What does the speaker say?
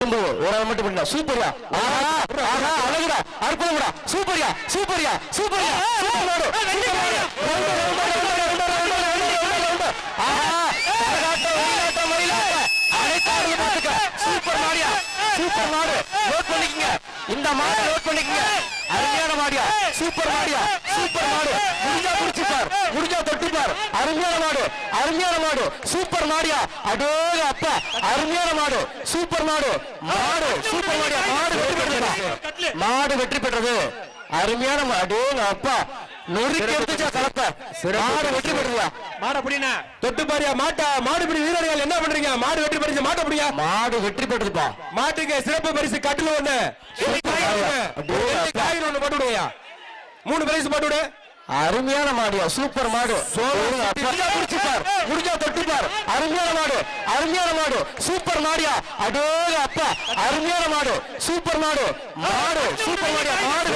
ஒரு ஆள் மட்டும் பண்ணா சூப்பர்யா ஆஹா ஆஹா அழகுடா அற்புதம்டா சூப்பர்யா சூப்பர்யா சூப்பர்யா சூப்பர் மாடு ஆஹா கரகாட்ட ஒயிலாட்ட மயிலாட்ட அனைத்தாரு பாத்துக்க சூப்பர் மாடியா சூப்பர் மாடு நோட் பண்ணிக்கங்க இந்த மாடு நோட் பண்ணிக்கங்க அருமையான மாடியா சூப்பர் மாடியா சூப்பர் மாடு முடிஞ்சா குடிச்சுப்பார் முடிஞ்சா தொட்டுப்பார் அருமையான மாடு சூப்பர் மாடியா அடோக அப்பா அருமையான மாடு சூப்பர் மாடு சூப்பர் மாடியா மாடு வெற்றி பெற்றது அருமையான அடோக அப்பா நொறுக்கி எடுத்துச்சா கலப்ப மாடு வெற்றி பெற்றதா மாடு அப்படின்னா தொட்டு பாரியா மாடு பிடி வீரர்கள் என்ன பண்றீங்க மாடு வெற்றி பெற்று மாட்ட முடியா மாடு வெற்றி பெற்றதுப்பா மாட்டுக்கு சிறப்பு பரிசு கட்டில ஒண்ணு காயின் ஒண்ணு போட்டு விடுங்கயா 3 பரிசு போட்டு விடு அருமையான மாடியா சூப்பர் மாடு முடிஞ்சா தொட்டுப்பார் அருமையான மாடு சூப்பர் மாடியா அடோக அப்பா அருமையான மாடு சூப்பர் மாடு சூப்பர் மாடியா மாடு